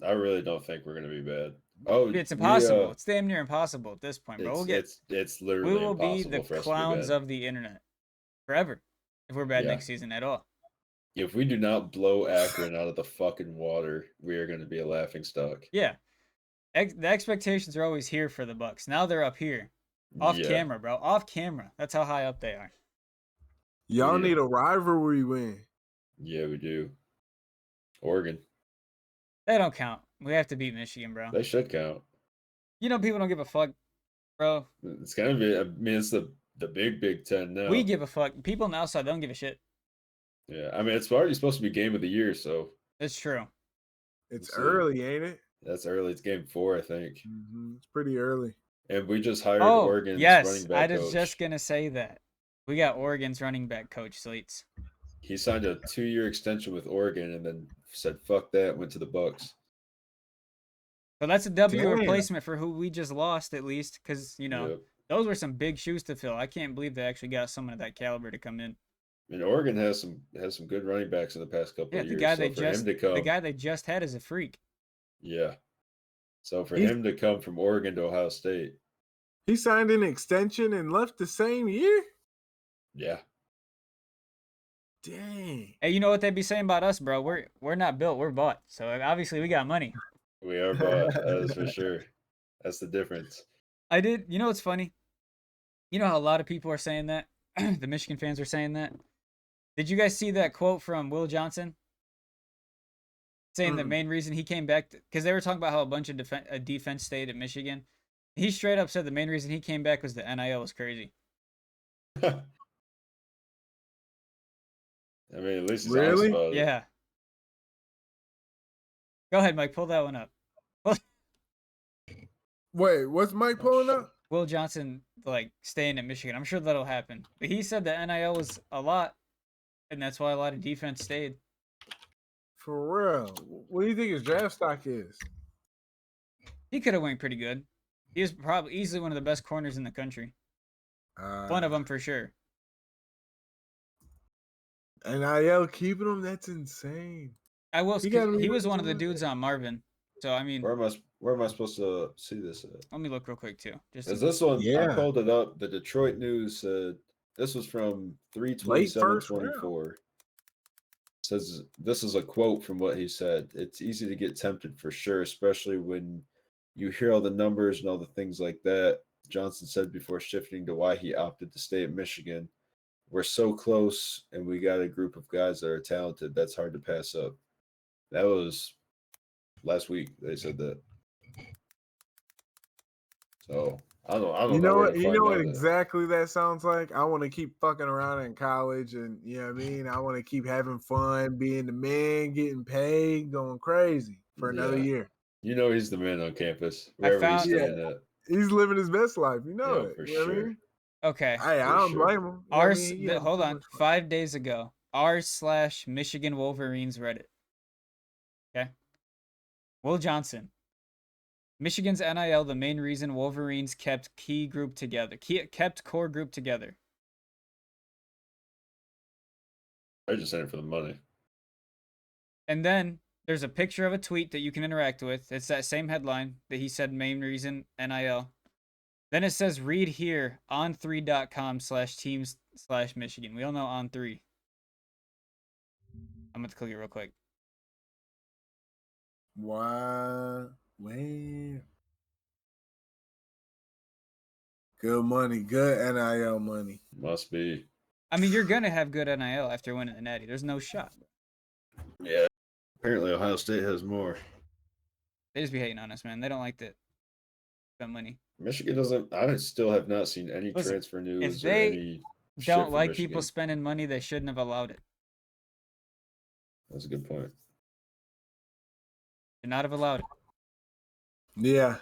I really don't think we're gonna be bad. Oh, It's impossible. It's damn near impossible at this point, bro. It's literally we will be impossible the for us clowns to be bad. of the internet forever if we're bad Yeah. next season at all. If we do not blow Akron out of the fucking water, we are going to be a laughing stock. Yeah, the expectations are always here for the Bucks. Now they're up here, off Yeah. camera, bro. Off camera. That's how high up they are. Y'all Yeah. need a rivalry win. Yeah, we do. Oregon. They don't count. We have to beat Michigan, bro. They should count. You know people don't give a fuck, bro. It's gonna be. I mean, it's the Big Ten now. We give a fuck. People on the outside don't give a shit. Yeah, I mean, it's already supposed to be game of the year, so It's true. It's We'll see. early, ain't it? that's early. It's game 4, I think. It's pretty early. And we just hired Oh, Oregon's yes. running back I was coach. just gonna say that. We got Oregon's running back coach, Slates. He signed a 2-year extension with Oregon, and then said "fuck that," went to the Bucks. So that's a W Damn. replacement for who we just lost, at least, because Yep. those were some big shoes to fill. I can't believe they actually got someone of that caliber to come in. And Oregon has some good running backs in the past couple Yeah, of the years. guy so they for just him to come, the guy they just had is a freak. yeah. So for He's- him to come from Oregon to Ohio State, He signed an extension and left the same year? yeah. Dang. Hey, you know what they be saying about us, bro? We're not built, we're bought. So obviously we got money. We are bought. That is for sure. That's the difference. I did. You know what's funny? You know how a lot of people are saying that? The Michigan fans are saying that. Did you guys see that quote from Will Johnson? Saying the main reason he came back, because they were talking about how a bunch of defense stayed at Michigan. He straight up said the main reason he came back was the NIL was crazy. I mean, at least he's Really? honest about it. Yeah. Go ahead, Mike. Pull that one up. Wait, what's Mike pulling up? Will Johnson, like, staying at Michigan. I'm sure that'll happen. But he said the NIL was a lot, and that's why a lot of defense stayed. For real. What do you think his draft stock is? He could have went pretty good. He was probably easily one of the best corners in the country. One of them for sure. NIL keeping him? That's insane. I will. He gotta be He was looking one of the for dudes on Marvin. So I mean, Where am I supposed to see this at? let me look real quick too. Just Is this one? I Yeah. pulled it up. The Detroit News said this was from Late first 3/27/24. Says this is a quote from what he said. It's easy to get tempted for sure, especially when you hear all the numbers and all the things like that. Johnson said before shifting to why he opted to stay at Michigan. We're so close, and we got a group of guys that are talented. That's hard to pass up. That was last week. They said that. So I don't You know know where what? to You find know what out that. exactly that sounds like? I want to keep fucking around in college, and you know what I mean. I want to keep having fun, being the man, getting paid, going crazy for another Yeah. year. You know he's the man on campus, I wherever found- he's staying at. He's living his best life. You know Yeah, it. for You know what I sure. mean? okay. Hey, I For don't sure. blame him. You know what I Ours. mean? He having Hold too on. much fun. 5 days ago. r/Michigan Wolverines Reddit. Okay. Will Johnson. Michigan's NIL, the main reason Wolverines kept kept core group together. They're just in it for the money. And then there's a picture of a tweet that you can interact with. It's that same headline that he said main reason NIL. Then it says read here on3.com/teams/Michigan. We all know On3. I'm going to click it real quick. Why? Where? Good money. Good NIL money. Must be. I mean, you're going to have good NIL after winning the Natty. There's no shot. Yeah. Apparently, Ohio State has more. They just be hating on us, man. They don't like that spend money. Michigan doesn't. I still have not seen any Listen, transfer news if or they any. shit Don't from like Michigan. people spending money, they shouldn't have allowed it. That's a good point. Should not have allowed it. Yeah.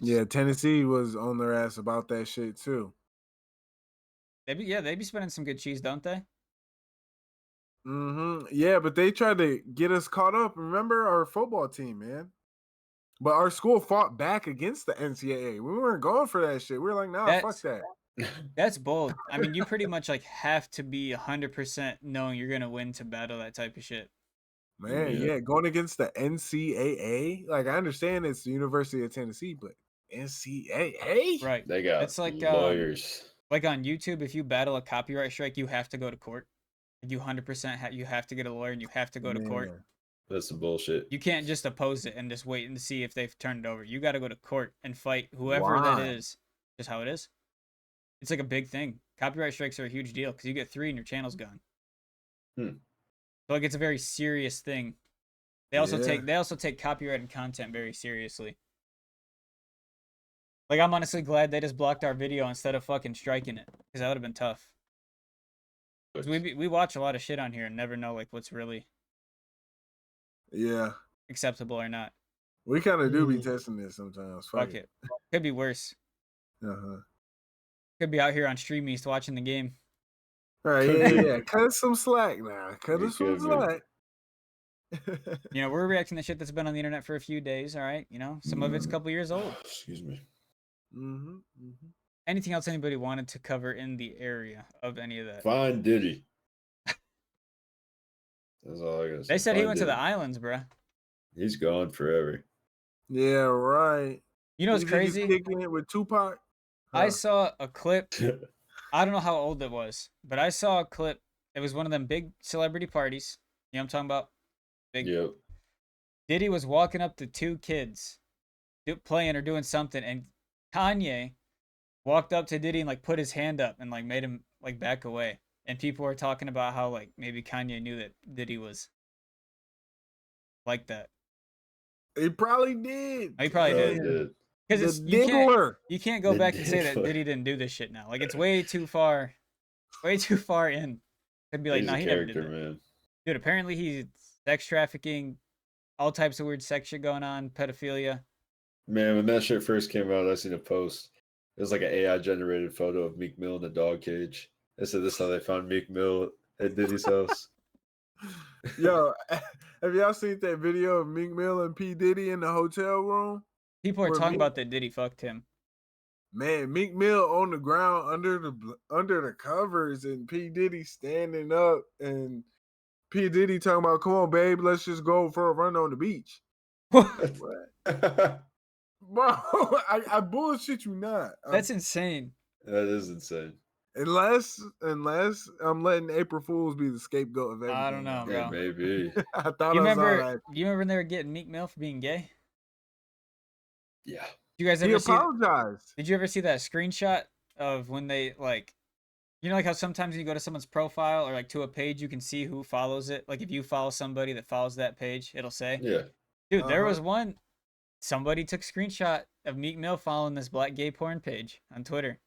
Yeah, Tennessee was on their ass about that shit too. They be spending some good cheese, don't they? Mm-hmm. Yeah, but they tried to get us caught up. Remember our football team, man. But our school fought back against the NCAA. We weren't going for that shit. We were like, nah, fuck that. That's bold. I mean, you pretty much like have to be 100% knowing you're gonna win to battle that type of shit. Man, yeah, going against the NCAA. Like, I understand it's the University of Tennessee, but NCAA? Right. They got It's like lawyers. Like on YouTube, if you battle a copyright strike, you have to go to court. You 100% you have to get a lawyer and you have to go to court. That's some bullshit. You can't just oppose it and just wait and see if they've turned it over. You got to go to court and fight whoever that is. Just how it is. It's like a big thing. Copyright strikes are a huge deal because you get 3 and your channel's gone. So like it's a very serious thing. They also take copyrighted content very seriously. Like I'm honestly glad they just blocked our video instead of fucking striking it because that would have been tough. We watch a lot of shit on here and never know like what's really acceptable or not. We kind of do be testing this sometimes. Fuck it. Could be worse. Could be out here on Stream East watching the game. All right, yeah. Cut us some slack now. Cut us some slack. You know, we're reacting to shit that's been on the internet for a few days, all right? You know, some of it's a couple years old. Excuse me. Anything else anybody wanted to cover in the area of any of that? Find Diddy. That's all I gotta say. They said he went to the islands, bruh. He's gone forever. Yeah, right. You know what's crazy? Kicking it with Tupac. I saw a clip. I don't know how old it was, but I saw a clip. It was one of them big celebrity parties. You know what I'm talking about? Big. Yep. Diddy was walking up to 2 kids playing or doing something, and Kanye walked up to Diddy and like put his hand up and like made him like back away. And people were talking about how like maybe Kanye knew that Diddy was like that. He probably did. He probably did. Because you can't go back and say that Diddy didn't do this shit now. Like it's way too far in. It'd be like, nah, he never did that. Man. Dude, apparently he's sex trafficking, all types of weird sex shit going on, pedophilia. Man, when that shit first came out, I seen a post. It was like an AI generated photo of Meek Mill in a dog cage. They said this is how they found Meek Mill at Diddy's house. Yo, have y'all seen that video of Meek Mill and P. Diddy in the hotel room? People are talking about that Diddy fucked him. Man, Meek Mill on the ground under the covers and P. Diddy standing up and P. Diddy talking about, come on, babe, let's just go for a run on the beach. What? Bro, I bullshit you not. That's insane. That is insane. Unless I'm letting April Fools be the scapegoat of everything. I don't know, bro. Yeah, maybe. I thought you I was remember, all right. You remember when they were getting Meek Mill for being gay? Yeah. You guys ever apologized. Did you ever see that screenshot of when they like, you know, like how sometimes when you go to someone's profile or like to a page, you can see who follows it. Like if you follow somebody that follows that page, it'll say. Yeah. Dude, there was one. Somebody took a screenshot of Meek Mill following this black gay porn page on Twitter.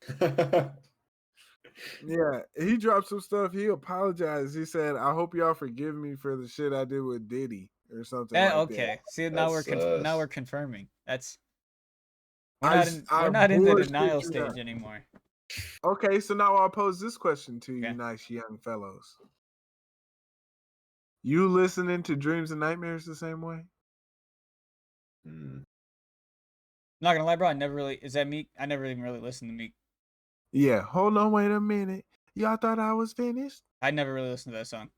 Yeah, he dropped some stuff. He apologized. He said, "I hope y'all forgive me for the shit I did with Diddy or something." Okay, that. See, now we're confirming. That's we're not in the denial stage anymore. Okay, so now I'll pose this question to you, nice young fellows. You listening to Dreams and Nightmares the same way? I'm not gonna lie, bro. Is that Meek? I never even really listened to Meek. Yeah, hold on, wait a minute. Y'all thought I was finished? I never really listened to that song.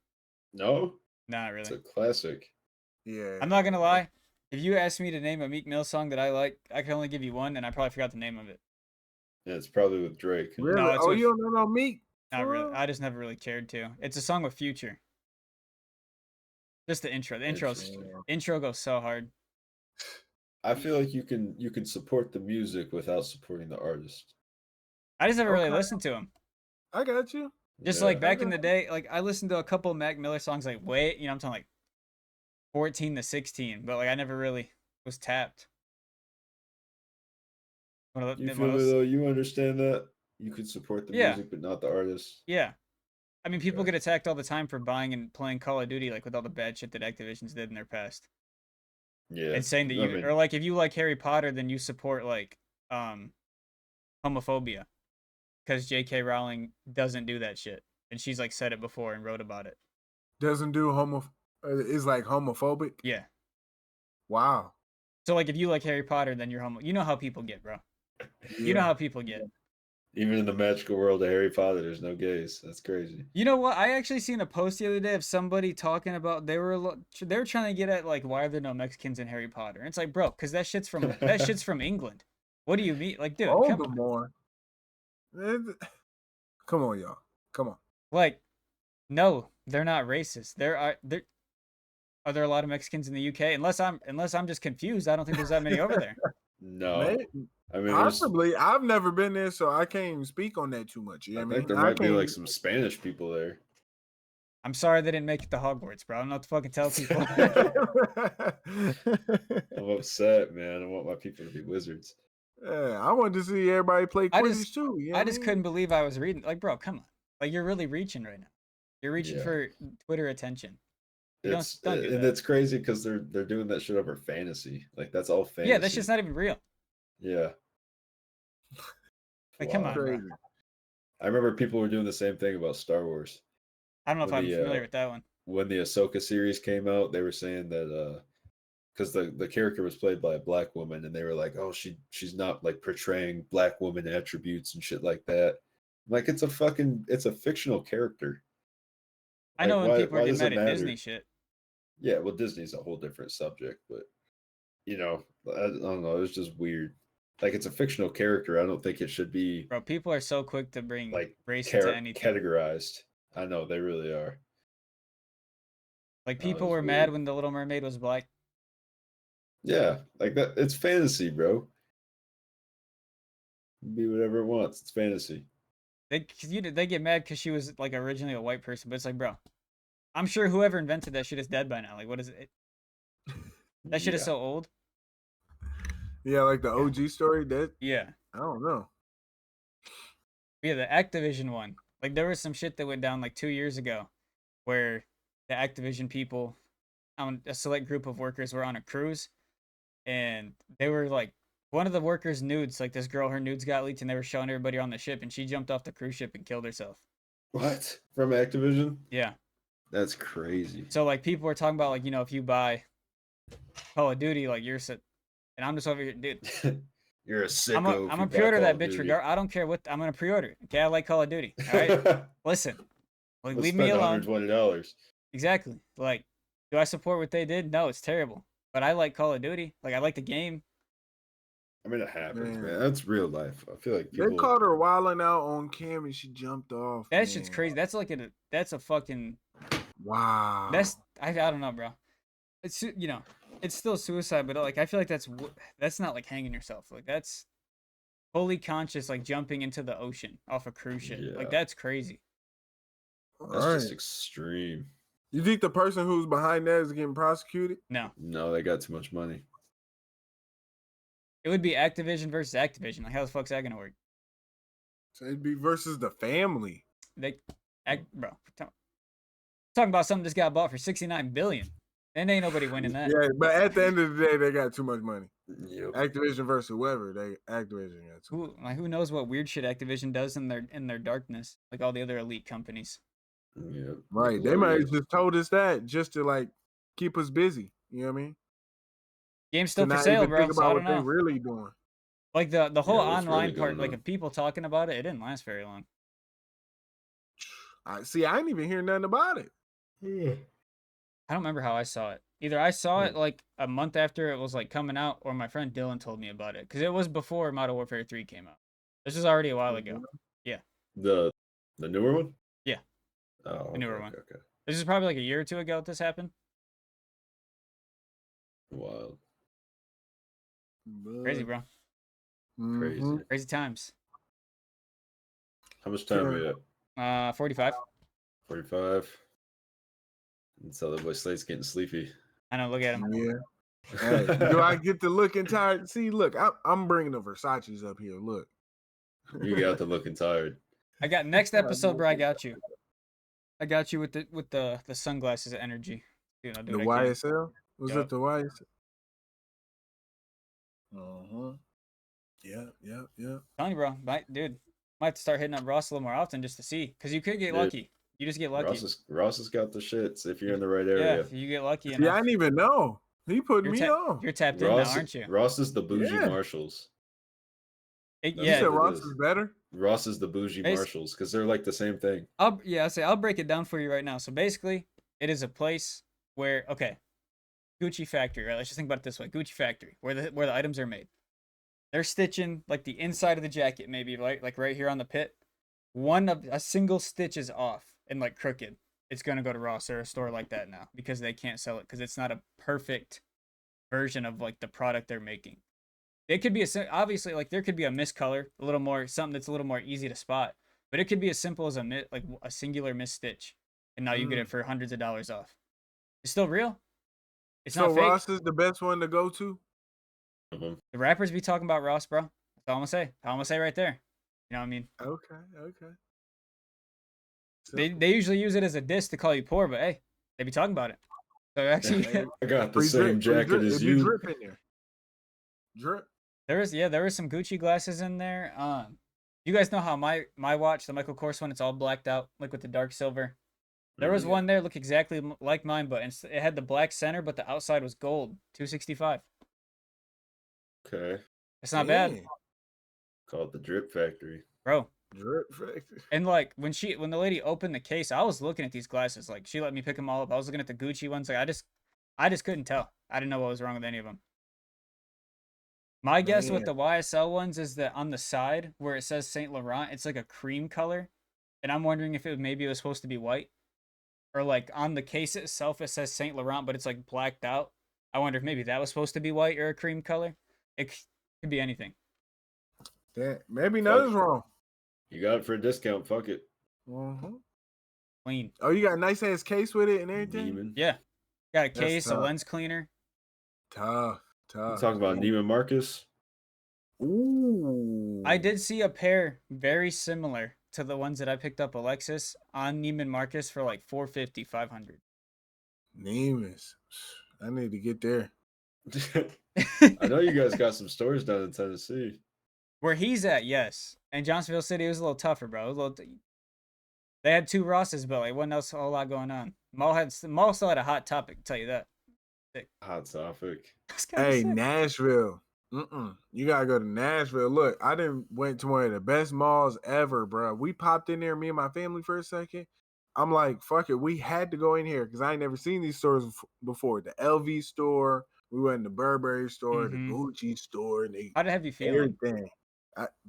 No, Not it's really. a classic. Yeah. I'm not gonna lie. If you asked me to name a Meek Mill song that I like, I can only give you one, and I probably forgot the name of it. Yeah, it's probably with Drake. Really? No, it's Oh, with- you don't know no Meek? Not For really. real? I just never really cared to. It's a song with Future. Just the intro. The Interesting. intro goes so hard. I feel like you can support the music without supporting the artist. I just never really Okay. listened to him. I got you. Just Yeah. like back in the day, like I listened to a couple of Mac Miller songs like I'm talking like 14 to 16, but like I never really was tapped. One of the- You one feel of me those- though? You understand that you can support the Yeah. music but not the artist. Yeah. I mean, people Okay. get attacked all the time for buying and playing Call of Duty, like with all the bad shit that Activision's did in their past. Yeah, And saying that I you, mean, or like if you like Harry Potter, then you support like homophobia. Because J.K. Rowling doesn't do that shit. And she's like said it before and wrote about it. Doesn't do is like homophobic. Yeah. Wow. So like if you like Harry Potter, then you're homo. You know how people get, bro. Yeah. You know how people get. even in the magical world of Harry Potter, there's no gays. That's crazy. You know what? I actually seen a post the other day of somebody talking about they were trying to get at like why are there no Mexicans in Harry Potter? And it's like, bro, because that shit's from England. What do you mean? Like, dude, come on. Voldemort. Come on, y'all. Come on. Like, no, they're not racist. Are there a lot of Mexicans in the UK? Unless I'm just confused. I don't think there's that many over there. No, Maybe- I mean, there's, Possibly. I've never been there, so I can't even speak on that too much. You know I what I think mean? there I might be like can't- some Spanish people there. I'm sorry they didn't make it to Hogwarts, bro. I'm not to fucking tell people. I'm upset, man. I want my people to be wizards. Yeah, I wanted to see everybody play I Quidditch just- too. You know I what just mean? couldn't believe I was reading. Like, bro, come on. Like, you're really reaching right now. You're reaching Yeah. for Twitter attention. Don't do And that. it's crazy because they're doing that shit over fantasy. Like that's all fantasy. Yeah, that shit's not even real. Yeah. Like, come on, bro. Crazy. I remember people were doing the same thing about Star Wars. I don't know if When I'm the, familiar with that one. When the Ahsoka series came out, they were saying that because the character was played by a black woman, and they were like, "Oh, she's not like portraying black woman attributes and shit like that." Like it's a fictional character. I know Like, when people are why getting does it mad at matter? Disney shit. Yeah, well, Disney's a whole different subject, but I don't know. It's just weird. Like it's a fictional character. I don't think it should be Bro, people are so quick to bring like race into anything. categorized. I know they really are. Like, Oh, people it's were mad weird. when the Little Mermaid was black. Yeah, like that. It's fantasy, bro. Be whatever it wants. It's fantasy. They get mad because she was like originally a white person, but it's like, bro, I'm sure whoever invented that shit is dead by now. Like, what is it? That shit is Yeah. so old. Yeah, like the OG story. That Yeah. I don't know. Yeah, the Activision one. Like, there was some shit that went down like 2 years ago where the Activision people, a select group of workers were on a cruise, and they were like, one of the workers' nudes, like this girl, her nudes got leaked, and they were showing everybody on the ship, and she jumped off the cruise ship and killed herself. What from Activision? Yeah. That's crazy. So like people were talking about like, you know, if you buy Call of Duty, like you're set, and I'm just over here, dude. You're a sicko. I'm if gonna you buy pre-order Call that of bitch. Duty. Regard, I don't care what I'm gonna pre-order. it. Okay, I like Call of Duty. All right, listen, like Let's leave me spend alone. $120. Exactly. Like, do I support what they did? No, it's terrible. But I like Call of Duty. Like, I like the game. I mean, it happens, Man. man. That's real life. I feel like They people. caught her wilding out on cam and she jumped off. That shit's man. crazy. That's like that's a fucking. Wow. I don't know, bro. It's it's still suicide, but like I feel like that's not like hanging yourself. Like that's fully conscious, like jumping into the ocean off a cruise ship. Yeah. Like that's crazy. That's All just right. extreme. You think the person who's behind that is getting prosecuted? No, No, they got too much money. it would be Activision versus Activision. Like how the fuck's that gonna work? So it'd be versus the family. Bro, talking about something just got bought for $69 billion. And ain't nobody winning that. Yeah, but at the end of the day, they got too much money. Yep. Activision versus whoever, Activision got too much. Who knows what weird shit Activision does in their darkness, like all the other elite companies. Yep. Right. They might have just told us that just to like keep us busy. You know what I mean? Game's To still for not sale, even bro. think So I about don't what they know. really doing. Like the whole Yeah, what's really online part, going like on? of people talking about it, it didn't last very long. I ain't even hear nothing about it. I don't remember how I saw it. Either I saw it like a month after it was like coming out, or my friend Dylan told me about it because it was before Modern Warfare 3 came out. This was already a while ago. Yeah, The newer one? Yeah. Oh, the newer okay, one. okay. This is probably like a year or two ago that this happened. Wild. Crazy, bro. Crazy. Mhm. Crazy times. How much time are we at? 45. 45. And so the boy Slate's getting sleepy. I know. Look at him. Yeah. Hey, do I get to looking tired? See, look, I'm bringing the Versace's up here. Look. You got to looking tired. I got next episode, bro. I got you. I got you with the sunglasses energy. Dude, I'll do The what I can. YSL? Was Yup. it the YSL? Uh-huh. Yeah. Telling you, bro. Dude, might have to start hitting up Ross a little more often just to see, because you could get Dude, lucky. You just get lucky. Ross has got the shits if you're in the right Yeah, area. if you get lucky See, enough. I didn't even know. He put You're me on. You're tapped in now, aren't you? Ross is the bougie Yeah. Marshalls. You Yeah. said what it Ross is. is better? Ross is the bougie Basi- Marshalls because they're like the same thing. I'll break it down for you right now. So basically, it is a place where Gucci factory, right? Let's just think about it this way: Gucci factory, where the items are made. They're stitching like the inside of the jacket, maybe right, like right here on the pit. A single stitch is off and like crooked. It's gonna go to Ross or a store like that now because they can't sell it because it's not a perfect version of like the product they're making. It could be obviously like there could be a miscolor, a little more something that's a little more easy to spot, but it could be as simple as a singular misstitch, and now you get it for hundreds of dollars off. It's still real. It's So not fake. Ross is the best one to go to? Mhm. The rappers be talking about Ross, bro. That's all I'm gonna say. All I'm gonna say right there. You know what I mean? Okay. They usually use it as a diss to call you poor, but hey, they be talking about it. So actually, I got the Free same drip, free jacket drip. as It be you. drip in there. Drip. there was some Gucci glasses in there. You guys know how my watch, the Michael Kors one, it's all blacked out, like with the dark silver. There was Yeah. one there, look exactly like mine, but it had the black center, but the outside was gold. $265. Okay. It's not bad, Damn. Called the Drip Factory. bro. Drip factory. And like when the lady opened the case, I was looking at these glasses. Like she let me pick them all up. I was looking at the Gucci ones. Like I just couldn't tell. I didn't know what was wrong with any of them. My guess with the YSL ones is that on the side where it says Saint Laurent, it's like a cream color, and I'm wondering if maybe it was supposed to be white, or like on the case itself it says Saint Laurent, but it's like blacked out. I wonder if maybe that was supposed to be white or a cream color. It could be anything. Maybe nothing's wrong. You got it for a discount. Fuck it. Mm-hmm. Clean. Oh, you got a nice ass case with it and everything? Neiman. Yeah. Got a That's case, a tough. lens cleaner. Tough. You talking about Neiman Marcus? Ooh. I did see a pair very similar to the ones that I picked up Alexis on Neiman Marcus for like $450, $500. Neiman's. I need to get there. I know you guys got some stores down in Tennessee. Where he's at, yes. And Johnsonville City was a little tougher, bro. They had two Rosses, but like wasn't else a whole lot going on. Mall still had a hot topic, I'll tell you that. Sick. Hot topic. It's kinda Hey, sick. Nashville. You gotta go to Nashville. Look, I went to one of the best malls ever, bro. We popped in there, me and my family, for a second. I'm like, fuck it. We had to go in here because I ain't never seen these stores before. The LV store, we went in the Burberry store, the Gucci store, and How did it have you feeling? everything.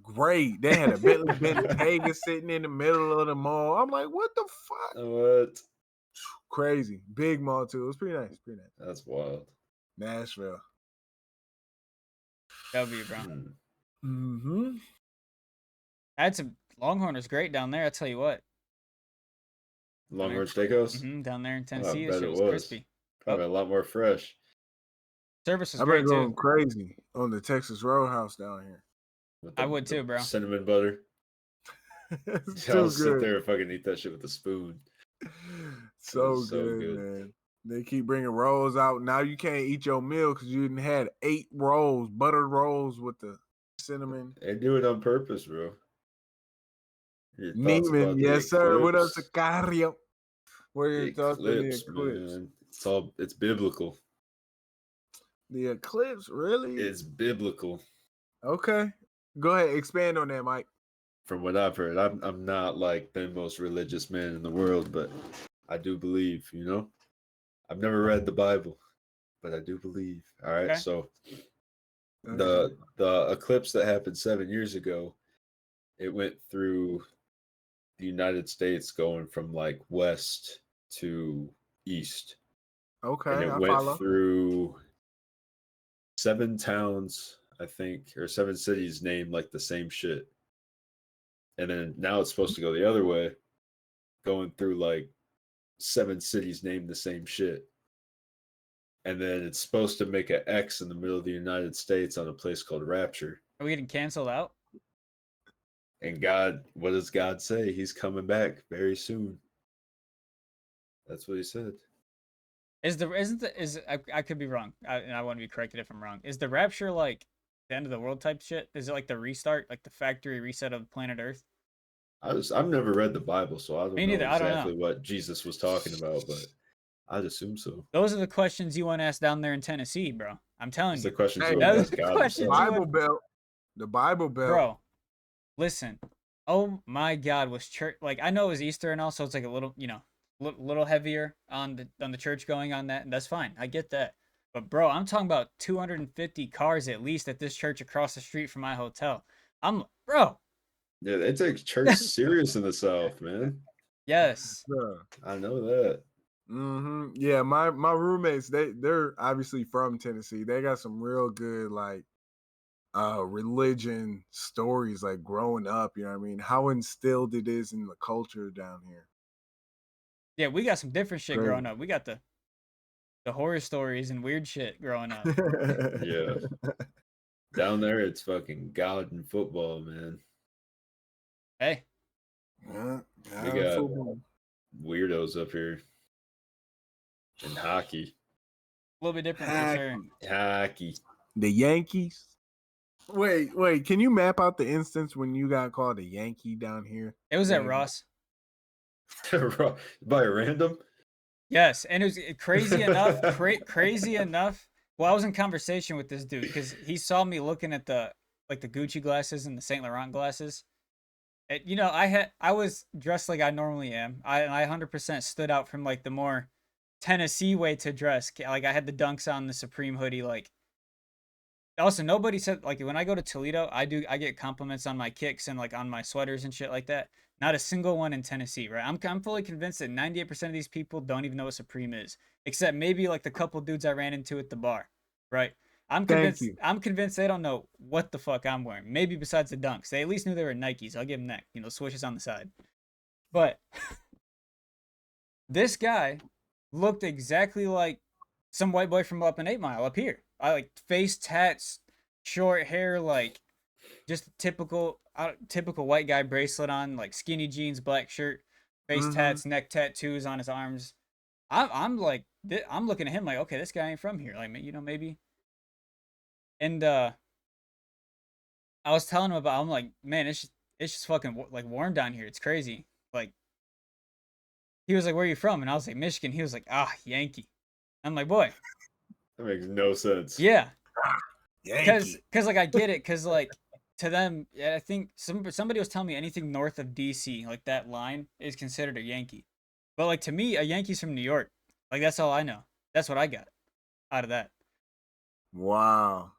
Great. They had a Bentley Bentayga sitting in the middle of the mall. I'm like, what the fuck? What? Crazy. Big mall too. It was pretty nice. Pretty nice. That's wild. Nashville. W, bro. Mm-hmm. I had some Longhorn was great down there, I'll tell you what. Longhorn Steakhouse? Down there in I Tennessee. bet That shit it was was. crispy. Probably a lot more fresh. Service was I've great been going too. crazy on the Texas Roadhouse down here. With I would too, bro. Cinnamon butter. It's I'll too sit good. there and fucking eat that shit with a spoon. So It's so good, good. man. They keep bringing rolls out. Now you can't eat your meal because you didn't had 8 rolls, buttered rolls with the cinnamon. They do it on purpose, bro. Your thoughts Neiman, about the yes, sir. What else, eclipse? Sicario? What are your The thoughts on the eclipse, eclipse? man. It's biblical. The eclipse, really? It's biblical. Okay. Go ahead, expand on that, Mike. from what I've heard. I'm not like the most religious man in the world, but I do believe, you know. I've never read the Bible, but I do believe. All right, Okay. so Okay. the eclipse that happened 7 years ago, it went through the United States going from like west to east. And Okay, it I went follow. through 7 towns, I think, or 7 cities named like the same shit. And then now it's supposed to go the other way, going through like 7 cities named the same shit. And then it's supposed to make an X in the middle of the United States on a place called Rapture. Are we getting canceled out? And God, what does God say? He's coming back very soon. That's what he said. I could be wrong. I want to be corrected if I'm wrong. Is the rapture like the end of the world type shit? Is it like the restart, like the factory reset of planet Earth? I've never read the Bible, so I don't Me know neither. I don't exactly know. what Jesus was talking about, but I'd assume so. Those are the questions you want to ask down there in Tennessee, bro. I'm telling It's you. the questions Hey, you would those ask are the God questions himself. you Bible would- Belt. The Bible Belt. Bro, listen. Oh my God, was church like I know it was Easter and all, so it's like a little, little heavier on the church going on that, and that's fine. I get that. But bro, I'm talking about 250 cars at least at this church across the street from my hotel. Bro. Yeah, they take church serious in the South, man. Yes. Yeah. I know that. Yeah, my roommates, they're obviously from Tennessee. They got some real good like religion stories like growing up, you know what I mean? How instilled it is in the culture down here. Yeah, we got some different shit Great. growing up. We got the horror stories and weird shit growing up. Yeah. Down there, it's fucking God and football, man. Hey, Yeah, We got weirdos up here. And hockey. a little bit different for sure. Hockey. The Yankees. Wait, can you map out the instance when you got called a Yankee down here? It was at Yeah. Ross. By a random? Yes, and it was crazy enough. Crazy enough. Well, I was in conversation with this dude because he saw me looking at the Gucci glasses and the Saint Laurent glasses. And, I was dressed like I normally am. I 100% stood out from like the more Tennessee way to dress. Like I had the dunks on, the Supreme hoodie. Like also nobody said like when I go to Toledo, I get compliments on my kicks and like on my sweaters and shit like that. Not a single one in Tennessee, right? I'm fully convinced that 98% of these people don't even know what Supreme is, except maybe like the couple dudes I ran into at the bar, right? I'm convinced. I'm convinced they don't know what the fuck I'm wearing. Maybe besides the dunks, they at least knew they were Nikes. I'll give them that. Swishes on the side. But this guy looked exactly like some white boy from up in 8 Mile up here. I like face tats, short hair, like just typical white guy bracelet on, like skinny jeans, black shirt, face tats, neck tattoos on his arms. I'm looking at him like, okay, this guy ain't from here. Like, maybe. And I was telling him I'm like, man, it's just fucking like warm down here. It's crazy. Like, he was like, where are you from? And I was like, Michigan. He was like, Yankee. I'm like, boy. That makes no sense. Yeah. Yankee. Because like I get it. Because like to them, I think somebody was telling me anything north of DC, like that line, is considered a Yankee. But like to me, a Yankee's from New York. Like that's all I know. That's what I got out of that. Wow.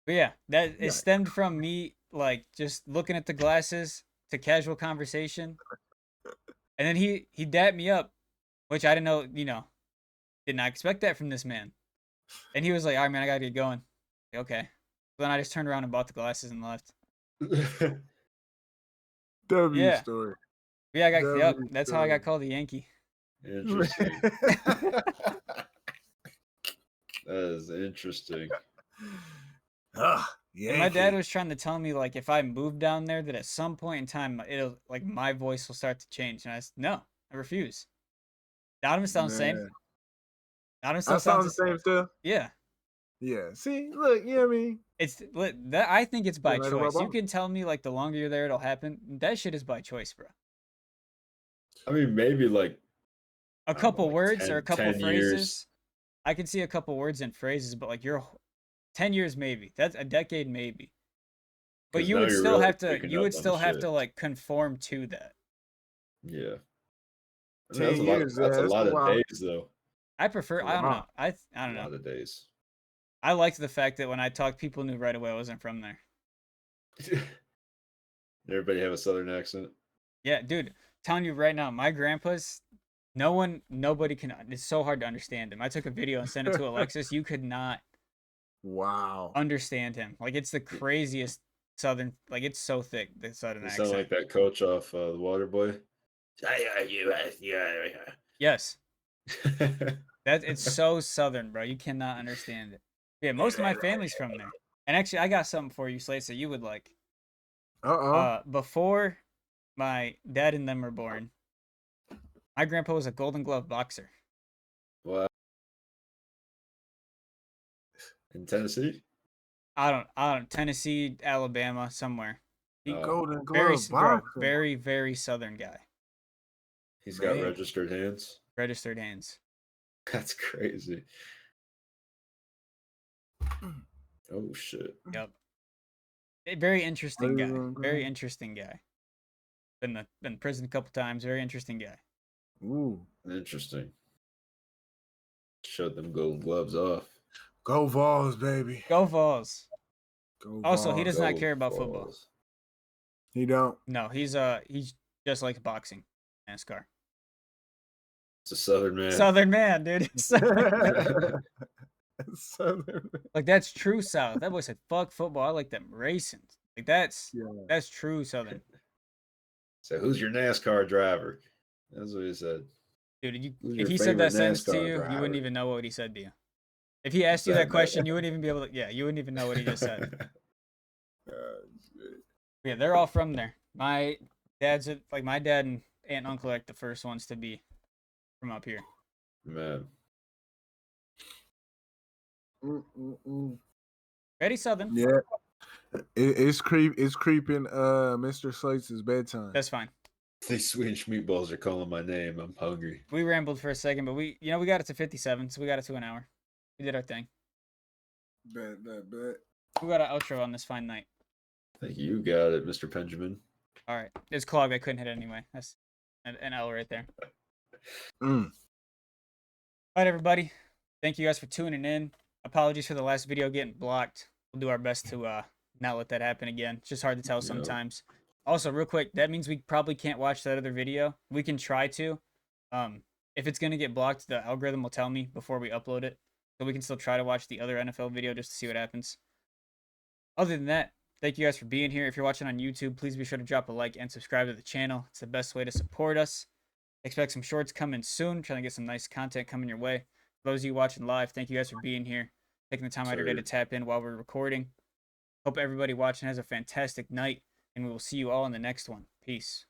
But yeah, it stemmed from me like just looking at the glasses to casual conversation. And then he dapped me up, which I didn't know, did not expect that from this man. And he was like, all right, man, I gotta get going. Okay. So then I just turned around and bought the glasses and left. W story. Yeah, that's how I got called a Yankee. Interesting. That is interesting. And my dad was trying to tell me like if I move down there that at some point in time it'll like my voice will start to change. And I said, no, I refuse. Adam sounds the same. Adam still sounds the same still? Yeah. Yeah. See, look, you know what I mean? I think it's by No matter choice. what You can tell me like the longer you're there it'll happen. That shit is by choice, bro. I mean, maybe like a couple words 10, or a couple 10 phrases. years. I can see a couple words and phrases, but like you're 10 years maybe. That's a decade maybe. But 'Cause you now would you're still really have to. picking You up would on still have shit. to like conform to that. Yeah. I mean, 10 that's a lot. years, That's a that's lot a of while. days, though. I prefer. a I don't lot. know. I A don't know. lot of days. I liked the fact that when I talked, people knew right away I wasn't from there. Everybody have a southern accent. Yeah, dude. Telling you right now, my grandpa's. Nobody can. It's so hard to understand him. I took a video and sent it to Alexis. You could not Wow. understand him. Like it's the craziest southern. Like it's so thick. The southern You sound like accent. that coach off The Water Boy. Yes, that it's so southern, bro. You cannot understand it. Yeah, most of my family's from there. And actually, I got something for you, Slate, that you would like. Uh-oh. Before my dad and them were born, my grandpa was a Golden Glove boxer. Wow. In Tennessee? I don't Tennessee, Alabama, somewhere. He, Oh, Golden very Glove bro, boxer. very very southern guy. he's got Man. registered hands. Registered hands. That's crazy. Oh shit. Yep. A very interesting guy. Golden Very Glove. interesting guy. Been in prison a couple times. Very interesting guy. Ooh. Interesting. Shut them golden gloves off. Go Vols, baby. Go Vols. Go Also, he Vols. does not Go care about football. Vols. He don't. No, he's just likes boxing, NASCAR. It's a southern man. Southern man, dude. Southern. Like that's true South. That boy said, "Fuck football. I like them racing." Like that's Yeah. true Southern, So who's your NASCAR driver? That's what he said. dude. Who's If your he said that favorite sentence to NASCAR you, you wouldn't driver? even know what he said to you. If he asked you that question, you wouldn't even be able to. Yeah, you wouldn't even know what he just said. Yeah, they're all from there. My dad's like my dad and aunt and uncle are like the first ones to be from up here. Man. Mm-mm-mm. Very southern. Yeah. It's creeping Mr. Slate's bedtime. That's fine. These Swedish meatballs are calling my name. I'm hungry. We rambled for a second, but we got it to 57, so we got it to an hour. We did our thing. Bet. We got an outro on this fine night. I think you got it, Mr. Benjamin. All right, it's clogged. I couldn't hit it anyway. That's an L right there. Mm. All right, everybody. Thank you guys for tuning in. Apologies for the last video getting blocked. We'll do our best to not let that happen again. It's just hard to tell Yeah. sometimes. Also, real quick, that means we probably can't watch that other video. We can try to. If it's gonna get blocked, the algorithm will tell me before we upload it. So we can still try to watch the other NFL video just to see what happens. Other than that, thank you guys for being here. If you're watching on YouTube, please be sure to drop a like and subscribe to the channel. It's the best way to support us. Expect some shorts coming soon. Trying to get some nice content coming your way. For those of you watching live, thank you guys for being here. Taking the time out of your day to tap in while we're recording. Hope everybody watching has a fantastic night, and we will see you all in the next one. Peace.